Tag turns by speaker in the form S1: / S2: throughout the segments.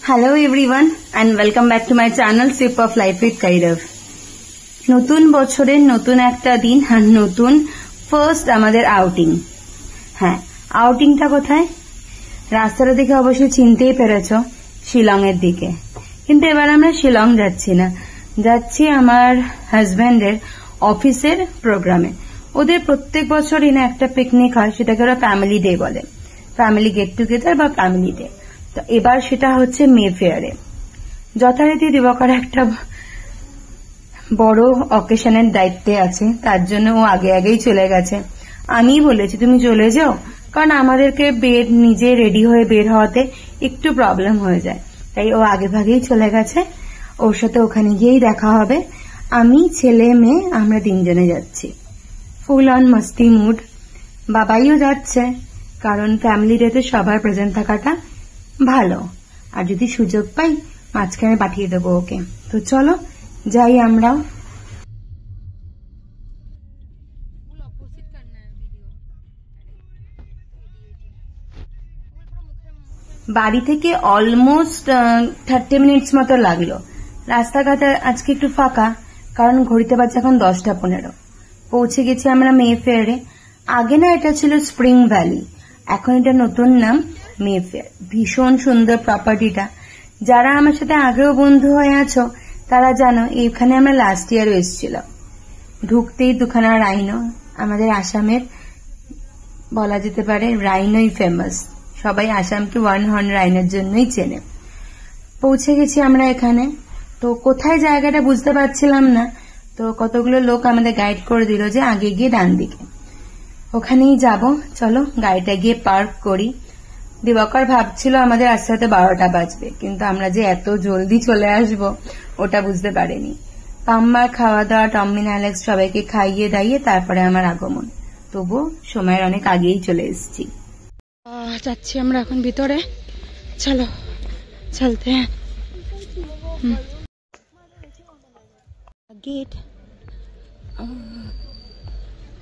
S1: Hello everyone and welcome back to my channel Sip of Life with Kairav. নতুন বছরের নতুন একটা দিন আর নতুন ফার্স্ট আমাদের আউটিং। হ্যাঁ, আউটিংটা কোথায়? রাস্তাটা দেখে অবশ্যই চিনতেই পেরেছো, শিলং এর দিকে। কিন্তু এবার আমরা শিলং যাচ্ছি না, যাচ্ছি আমার হাজবেন্ডের অফিসের প্রোগ্রামে। ওদের প্রত্যেক বছরই না একটা পিকনিক হয়, সেটাকে ওরা ফ্যামিলি ডে বলে, ফ্যামিলি গেট টুগেদার বা ফ্যামিলি ডে। তো এবার সেটা হচ্ছে মে ফেয়ারে। যথারীতি দিবাকর একটা বড় অকেশনের দায়িত্বে আছে, তার জন্য ও আগে আগেই চলে গেছে। আমি বলেছি তুমি চলে যাও, কারণ আমাদেরকে নিজে রেডি হয়ে বের হওয়াতে একটু প্রবলেম হয়ে যায়, তাই ও আগে ভাগেই চলে গেছে। ওর সাথে ওখানে গিয়েই দেখা হবে। আমি, ছেলে, মেয়ে, আমরা তিনজনে যাচ্ছি। ফুল অন মস্তি মুড। বাবাইও যাচ্ছে, কারণ ফ্যামিলি ডেতে সবার প্রেজেন্ট থাকাটা ভালো। আর যদি সুযোগ পাই মাঝখানে পাঠিয়ে দেবো ওকে। তো চলো যাই আমরাও। বাড়ি থেকে অলমোস্ট 30 মিনিটস মতো লাগলো। রাস্তাঘাট আজকে একটু ফাঁকা, কারণ ঘড়িতে বাজছে এখন 10:15। পৌঁছে গেছি আমরা মে ফেয়ারে। আগে না এটা ছিল স্প্রিং ভ্যালি, এখন এটা নতুন নাম মে ফেয়ার। ভীষণ সুন্দর প্রপার্টিটা। যারা আমার সাথে আগেও বন্ধু হয়ে আছো তারা জানো এখানে আমরা লাস্ট ইয়ারও এসেছিলাম। ঢুকতেই দুখানা রাইনো, আমাদের আসামের বলা যেতে পারে রাইনোই ফেমাস। সবাই আসামকে ওয়ান হর্ন রাইনোর জন্যই চেনে। পৌঁছে গেছি আমরা এখানে। তো কোথায় জায়গাটা বুঝতে পারছিলাম না, তো কতগুলো লোক আমাদের গাইড করে দিল যে আগে গিয়ে ডান দিকে, ওখানেই যাব। চলো গাড়িটা গিয়ে পার্ক করি। দিবাকর ভাবছিল আমাদের আস্তে আস্তে 12টা বাজবে, কিন্তু আমরা যে এত জলদি চলে আসব ওটা বুঝতে পারিনি। পাম্মার খাওয়া দাওয়া, টমিন, অ্যালেক্স সবাইকে খাইয়ে দাইয়ে তারপরে আমার আগমন। তবু সময়ের অনেক আগেই চলে এসেছি। যাচ্ছি আমরা এখন ভিতরে। চলো চলতে। Gate,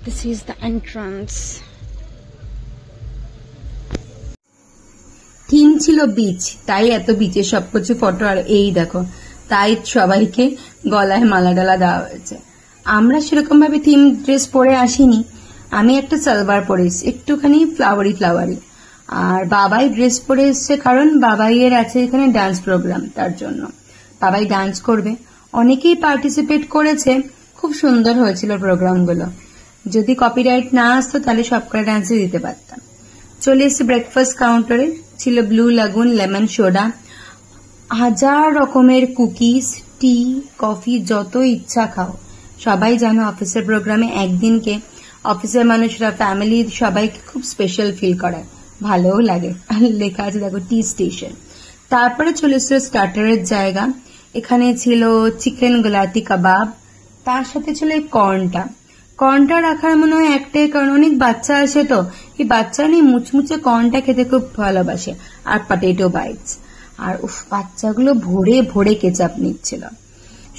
S1: this is the entrance. Theme ছিল বিচ, তাই এত বিচের সবকিছু ফটো। আর এই দেখো, তাই সবাইকে গলায় মালা ডালা দেওয়া হয়েছে। আমরা সেরকম ভাবে থিম ড্রেস পরে আসিনি। আমি একটা সালভার পরেছি, একটুখানি ফ্লাওয়ারি ফ্লাওয়ারি। আর বাবাই ড্রেস পরে এসছে, কারণ বাবাইয়ের আছে এখানে ডান্স প্রোগ্রাম, তার জন্য বাবাই ডান্স করবে। অনেকেই পার্টিসিপেট করেছে, খুব সুন্দর হয়েছিল প্রোগ্রামগুলো। যদি কপিরাইট না আসতো তাহলে সবকটা ডান্সে দিতে পারতাম। চলে এসেছি ব্রেকফাস্ট কাউন্টারে। ছিল ব্লু লাগুন, লেমন সোডা, 1000 রকমের কুকিজ, টি, কফি, যত ইচ্ছা খাও। সবাই জানো অফিসের প্রোগ্রামে একদিনকে অফিসের মানুষরা ফ্যামিলি সবাইকে খুব স্পেশাল ফিল করায়, ভালোও লাগে। আর লেখা আছে দেখো টি স্টেশন। তারপরে চলে এসেছে স্টার্টারের জায়গা। এখানে ছিল চিকেন গোলাতি কাবাব, তার সাথে ছিল এই কর্নটা রাখার মনে হয় একটাই কারণ, অনেক বাচ্চা আসে, তো এই বাচ্চা নিয়ে মুচমুচে কর্নটা খেতে খুব ভালোবাসে। আর পটেটো বাইটস। আর বাচ্চাগুলো ভরে ভরে কেচাপ নিচ্ছিল।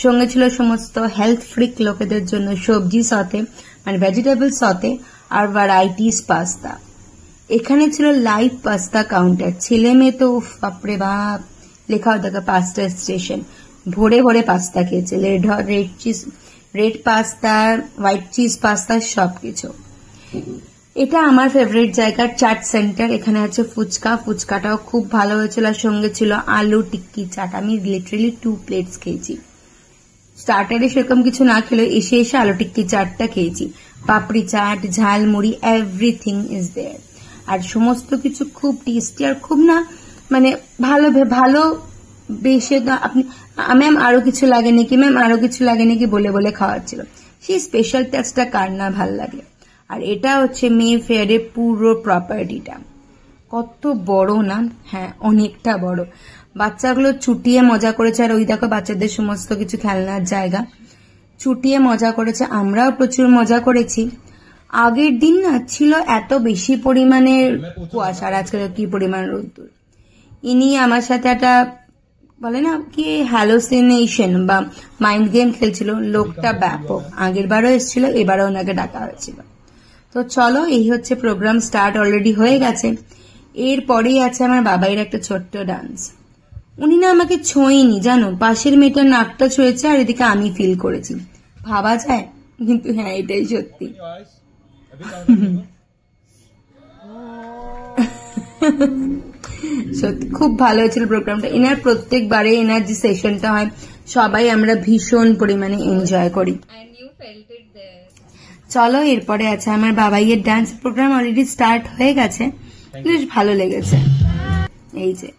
S1: সঙ্গে ছিল সমস্ত হেলথ ফ্রিক লোকেদের জন্য সবজি সতে, মানে ভেজিটেবল সতে, আর ভ্যারাইটিস পাস্তা। এখানে ছিল লাইভ পাস্তা কাউন্টার। ছেলে মেয়ে তো বাপরে বাপ, লেখাও দেখো পাস্তা স্টেশন। ভরে ভরে পাস্তা খেয়েছে, red pasta, white cheese pasta, সবকিছু। এটা আমার ফেভারিট জায়গা, চাট সেন্টার। এখানে আছে ফুচকা, ফুচকাটাও খুব ভালো হয়েছিল। আর সঙ্গে ছিল আলু টিক্কি চাট। আমি লিটারেলি 2 প্লেটস খেয়েছি। স্টার্টারে সেরকম কিছু না খেলে এসে আলু টিক্কি চাটটা খেয়েছি। পাপড়ি chaat, jhalmuri, everything is there. আর সমস্ত কিছু খুব টেস্টি আর খুব না মানে ভালো বেশি। আপনি ম্যাম আরো কিছু লাগে নাকি, ম্যাম আরো কিছু লাগে নাকি বলে বলে খাওয়াচ্ছিল। সেই স্পেশাল টাচটা কার না ভাল লাগে। আর এটা হচ্ছে মে ফেয়ারের পুরো প্রপার্টিটা। কত বড় না? হ্যাঁ, অনেকটা বড়। বাচ্চাগুলো চুটিয়ে মজা করেছে। আর ওই দেখো বাচ্চাদের সমস্ত কিছু খেলনার জায়গা, চুটিয়ে মজা করেছে। আমরাও প্রচুর মজা করেছি। আগের দিন না ছিল এত বেশি পরিমাণে কুয়াশা, আর আজকে কি পরিমাণ রোদ্দুর। ইনি আমার সাথে একটা বলে না কি হ্যালোসিনেশন বা মাইন্ড গেম খেলছিল। লোকটা ব্যাপক। আগের বারও এসেছিল, এবারও ওনাকে ডাকা হয়েছিল। তো চলো, এই হচ্ছে প্রোগ্রাম স্টার্ট অলরেডি হয়ে গেছে। এরপরেই আছে আমার বাবাইয়ের একটা ছোট্ট ডান্স। উনি না আমাকে ছোঁয়নি জানো, পাশের মেয়েটার নাকটা ছুঁয়েছে আর এদিকে আমি ফিল করেছি। ভাবা যায়, কিন্তু হ্যাঁ এটাই সত্যি। সত্যি খুব ভালো হয়েছিল প্রোগ্রামটা। এনার প্রত্যেকবারে এনার যে সেশনটা হয় সবাই আমরা ভীষণ পরিমাণে এনজয় করি। চলো এরপরে আছে আমার বাবাইয়ের ডান্স প্রোগ্রাম, অলরেডি স্টার্ট হয়ে গেছে, বেশ ভালো লেগেছে। এই যে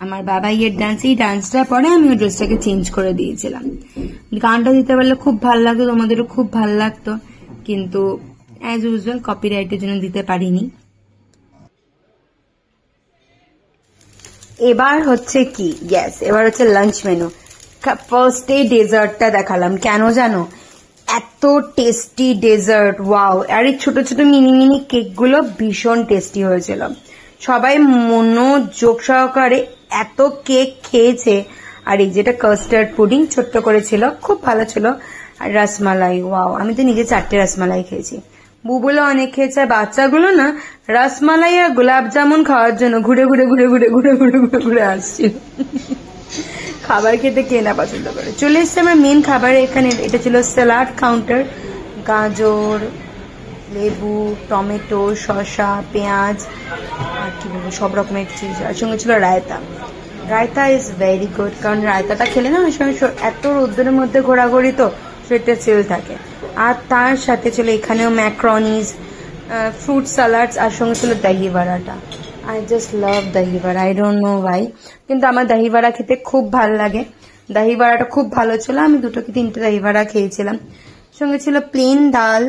S1: আমার বাবাইয়ের ডান্স, এই ডান্সটার পরে আমি ওই ড্রেসটাকে চেঞ্জ করে দিয়েছিলাম। গানটা দিতে পারলে খুব ভালো লাগতো, তোমাদেরও খুব ভালো লাগতো, কিন্তু অ্যাজ ইউজুয়াল কপিরাইটের জন্য দিতে পারিনি। এবার হচ্ছে কি, ইয়েস এবার হচ্ছে লাঞ্চ মেনু। ফার্স্টে ডেজার্টটা দেখালাম, কেন জানো? এত টেস্টি ডেজার্ট, ওয়াও! আর এই ছোট ছোট মিনি মিনি কেকগুলো ভীষণ টেস্টি হয়েছিল। সবাই মনোযোগ সহকারে এত কেক খেয়েছে। আর এই যেটা কাস্টার্ড পুডিং ছোট্ট করেছিল, খুব ভালো ছিল। আর রসমালাই, ওয়াও! আমি তো নিজে 4টে রসমালাই খেয়েছি। বুবুলো অনেক খেয়েছে। আর বাচ্চাগুলো না রসমালাই আর গোলাপ জামুন খাওয়ার জন্য ঘুরে ঘুরে ঘুরে ঘুরে ঘুরে ঘুরে ঘুরে ঘুরে আসছিল। খাবার খেতে কে না পছন্দ করে। চলে এসছে আমার মেন খাবার। এখানে এটা ছিল স্যালাড কাউন্টার, গাজর, লেবু, টমেটো, শসা, পেঁয়াজ আর কি বলবো সব রকমের চিজ। আর সঙ্গে ছিল raita. Raita is very good, কারণ রায়তাটা খেলে না ওই সময় এত রোদ্দুরের মধ্যে ঘোরাঘুরি তো শরীরটা চিল থাকে। আর তার সাথে ছিল এখানেও ম্যাক্রনিজ, ফ্রুট স্যালাডস, আর সঙ্গে ছিল দহি বাড়াটা। আই জাস্ট লাভ দহি বাড়া, আই ডোন্ট নো ওয়াই, কিন্তু আমার দহি বাড়া খেতে খুব ভালো লাগে। দহি বাড়াটা খুব ভালো ছিল, আমি 2 কি 3টে দহি বাড়া খেয়েছিলাম। সঙ্গে ছিল প্লেন ডাল,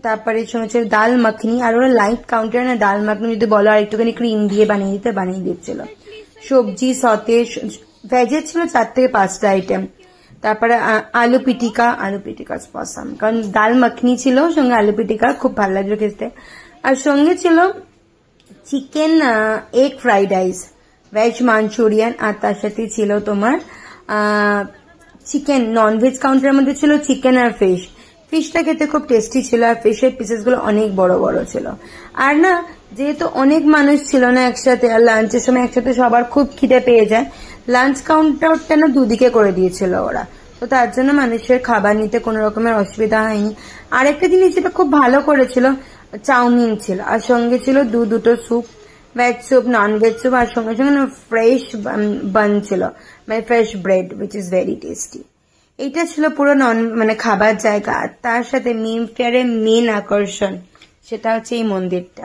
S1: তারপরে সঙ্গে ছিল ডাল মাখনি। আর ওরা লাইট কাউন্টারে না ডাল মাখনি যদি বলো আর একটুখানি ক্রিম দিয়ে বানিয়ে দিচ্ছিল। সবজি সতে, ভেজের ছিল 4 থেকে 5টা আইটেম। তারপরে আলু পিটিকা পছন্দ, কারণ ডাল মাখনি ছিল সঙ্গে আলু পিটিকা খুব ভালো লাগলো খেতে। আর সঙ্গে ছিল chicken egg fried rice, veg Manchurian, আর তার সাথে ছিল তোমার চিকেন। ননভেজ কাউন্টারের মধ্যে ছিল চিকেন আর ফিশটা খেতে খুব টেস্টি ছিল। আর ফিশের পিসেস গুলো অনেক বড় বড় ছিল। আর না যেহেতু অনেক মানুষ ছিল না একসাথে, আর লাঞ্চের সময় একসাথে সবার খুব খিদে পেয়ে যায়, লাঞ্চ কাউন্টারটা না দুদিকে করে দিয়েছিল ওরা, তো তার জন্য মানুষের খাবার নিতে কোনো রকমের অসুবিধা হয়নি। আরেকটা জিনিস যেটা খুব ভালো করেছিল, চাউমিন ছিল, আর সঙ্গে ছিল 2 soup, veg soup, non veg soup, আর সঙ্গে সঙ্গে ফ্রেশ বান ছিল, মানে fresh bread, which is very tasty. এইটা ছিল পুরো মানে খাবার জায়গা। আর তার সাথে মিম ফেয়ারের মেন আকর্ষণ সেটা হচ্ছে এই মন্দিরটা,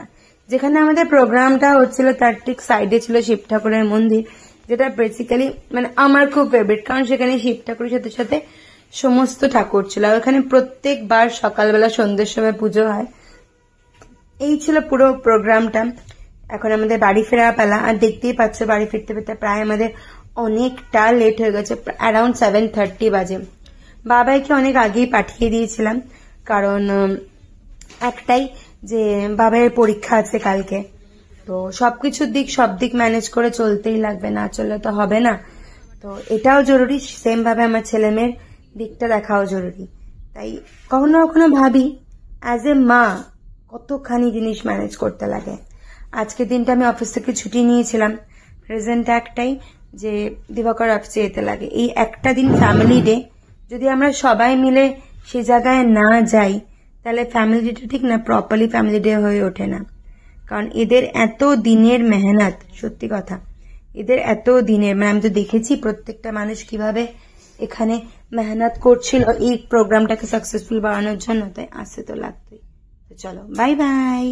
S1: যেখানে আমাদের প্রোগ্রামটা হচ্ছিল তার ঠিক সাইডে ছিল শিব ঠাকুরের মন্দির, যেটা বেসিক্যালি মানে আমার খুব ফেভারিট, কারণ সেখানে শিব ঠাকুরের সাথে সাথে সমস্ত ঠাকুর ছিল। আর ওখানে প্রত্যেকবার সকালবেলা সন্ধ্যের সময় পুজো হয়। এই ছিল পুরো প্রোগ্রামটা। এখন আমাদের বাড়ি ফেরা পালা। আর দেখতেই পাচ্ছ বাড়ি ফিরতে ফিরতে প্রায় আমাদের অনেকটা লেট হয়ে গেছে, অ্যারাউন্ড 7:30 বাজে। বাবাইকে অনেক আগেই পাঠিয়ে দিয়েছিলাম, কারণ একটাই যে বাবাইয়ের পরীক্ষা আছে কালকে, তো সবকিছুর সব দিক ম্যানেজ করে চলতেই লাগবে, না চললে তো হবে না। তো এটাও জরুরি, সেম ভাবে আমার ছেলে মেয়ের দিকটা দেখাও জরুরি। তাই কখনো কখনো ভাবি অ্যাজ এ মা কতখানি জিনিস ম্যানেজ করতে লাগে। আজকের দিনটা আমি অফিস থেকে ছুটি নিয়েছিলাম, রিজনটা একটাই যে দিবাকর অফিসে যেতে লাগে। এই একটা দিন ফ্যামিলি ডে, যদি আমরা সবাই মিলে সে জায়গায় না যাই তাহলে ফ্যামিলি ডেটা ঠিক না প্রপারলি ফ্যামিলি ডে হয়ে ওঠে না। কারণ এদের এত দিনের মেহনত, সত্যি কথা এদের এত দিনের, মানে আমি তো দেখেছি প্রত্যেকটা মানুষ কিভাবে এখানে মেহনত করছিল এই প্রোগ্রামটাকে সাকসেসফুল বানানোর জন্য, তাই আসতে তো লাগতোই। তো চলো বাই বাই।